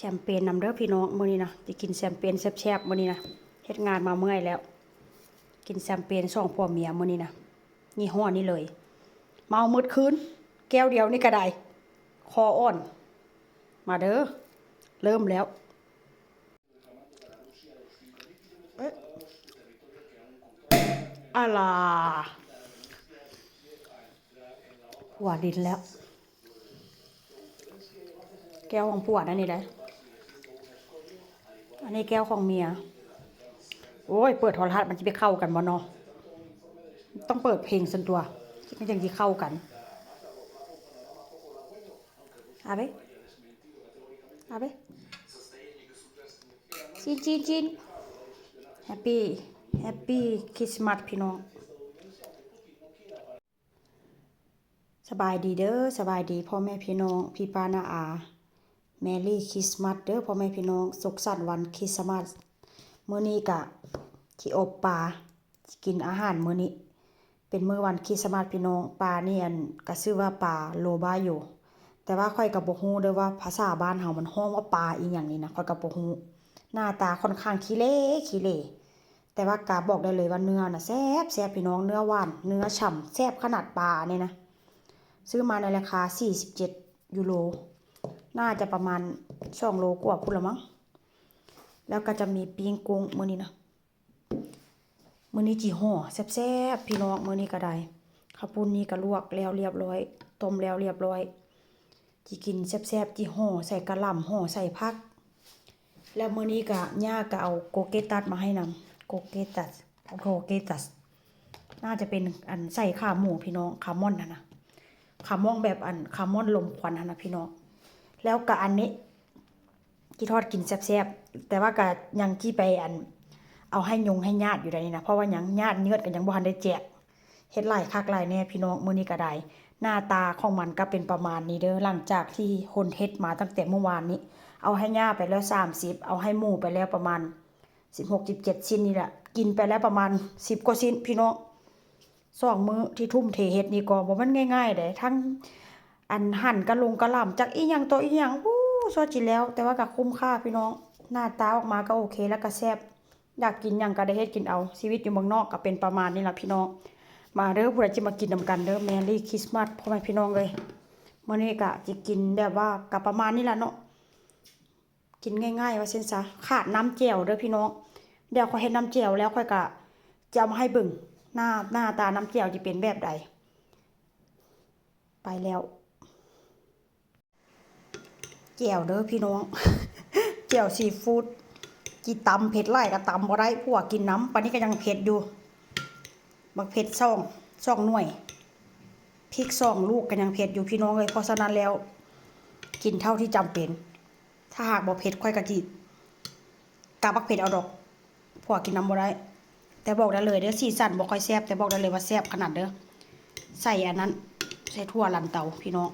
แชมเปญนำเด้อพี่น้องมื้อนี้นะจะกินแชมเปญแซ่บๆมื้อนี้นะเฮ็ดงานมาเมื่อยแล้วกินแชมเปญ2ผัวเมียมื้อนี้นะยี่ห้อนี้เลยเมามืดคืนแก้วเดียวนี่ก็ได้คออ่อนมาเด้อเริ่มแล้วอะล่ะหัวดินแล้วแก้วของผัวนั่นนี่ได้อันนี้แก้วของเมียโอ้ยเปิดโทรทัศน์มันจะไปเข้ากันบ่เนาะต้องเปิดเพลงส่วนตัวมันยังจะเข้ากันเอาไปเอาไปจีนแฮปปี้คริสต์มาสพี่น้องสบายดีเด้อสบายดีพ่อแม่พี่น้องพี่ป้าน้าอาแมรี่คริสต์มาสเด้อพ่อแม่พี่น้องสุขสันต์วันคริสต์มาสมื้อนี้กะที่อบปลากินอาหารมื้อนี้เป็นมื้อวันคริสต์มาสพี่น้องปลานี่อันก็ชื่อว่าปลาโลบาอยู่แต่ว่าค่อยก็บ่ฮู้เด้อว่าภาษาบ้านเฮามันฮ้องว่าปลาอีหยังนี่นะค่อยก็บ่ฮู้หน้าตาค่อนข้างขี้เละแต่ว่ากาบอกได้เลยว่าเนื้อน่ะแซ่บพี่น้องเนื้อหวานเนื้อฉ่ำแซ่บขนาดปลาเนี่ยนะซื้อมาในราคา47ยูโรน่าจะประมาณ2โลกว่าพุ่นละมั้งแล้วก็จะมีปิ้งกุ้งมื้อนี้นะมื้อนี้จีห่อแซ่บพี่น้องมื้อนี้ก็ได้ข้าวปุ้นนี้ก็ลวกแล้วเรียบร้อยต้มแล้วเรียบร้อยจีกินแซ่บจีห่อใส่กะหล่ำห่อใส่ผักแล้วมื้อนี้ก็ย่าก็เอาโกเกตัสมาให้นำโกเกตัสน่าจะเป็นอันใส่ขาหมูพี่น้องขาม่อนนะขาม่องแบบอันขาม่อนลมควันนะพี่น้องแล้วก็อันนี้ที่ทอดกินแซ่บแต่ว่าก็ยังที่ไปอันเอาให้ให้ญาติอยู่ได้นี่นะเพราะว่ายังญาติเนื้อกันยังบ่ทันได้แจกเฮ็ดหลายคักหลายแน่พี่น้องมื้อนี้ก็ได้หน้าตาของมันก็เป็นประมาณนี้เด้อหลังจากที่คนเฮ็ดมาตั้งแต่เมื่อวานนี้เอาให้ย่าไปแล้ว30เอาให้หมูไปแล้วประมาณ16-17ชิ้นนี่แหละกินไปแล้วประมาณ10กว่าชิ้นพี่น้อง2มื้อที่ทุ่มเทเฮ็ดนี่ก็บ่มันง่ายๆเด้ทั้งอันหั่นกะหล่ำจักอีหยังตัวอีหยังซอจิแล้วแต่ว่าก็คุ้มค่าพี่น้องหน้าตาออกมาก็โอเคแล้วก็แซ่บอยากกินหยังก็ได้เฮ็ดกินเอาชีวิตอยู่เมืองนอกก็เป็นประมาณนี้ล่ะพี่น้องมาเด้อผู้ใดจะมากินนำกันเด้อแมรี่คริสต์มาสพ่อแม่พี่น้องเลยมื้อนี้ก็สิกินแบบว่าก็ประมาณนี้ล่ะเนาะกินง่ายๆว่าเส้นซะขาดน้ำแจ่วเด้อพี่น้องเดี๋ยวค่อยเฮ็ดน้ำแจ่วแล้วค่อยก็จะเอามาให้เบิ่งหน้าตาน้ำแจ่วจะเป็นแบบใดไปแล้วแจ่วเด้อพี่น้อง แจ่วซีฟู้ดกี่ตำเผ็ดไล่ก็ตำบ่ได้พวกกินน้ำปานนี้ก็ยังเผ็ดอยู่บักเผ็ด2หน่วยพริก2ลูกก็ยังเผ็ดอยู่พี่น้องเลยเพราะฉะนั้นแล้วกินเท่าที่จำเป็นถ้าหากบ่เผ็ดค่อยกะจิกะบักเผ็ดเอาดอกพวกกินน้ำบ่ได้แต่บอกได้เลยเด้อสีสันบ่ค่อยแซ่บแต่บอกได้เลยว่าแซ่บขนาดเด้อใส่อันนั้นใส่ถั่วลันเตาพี่น้อง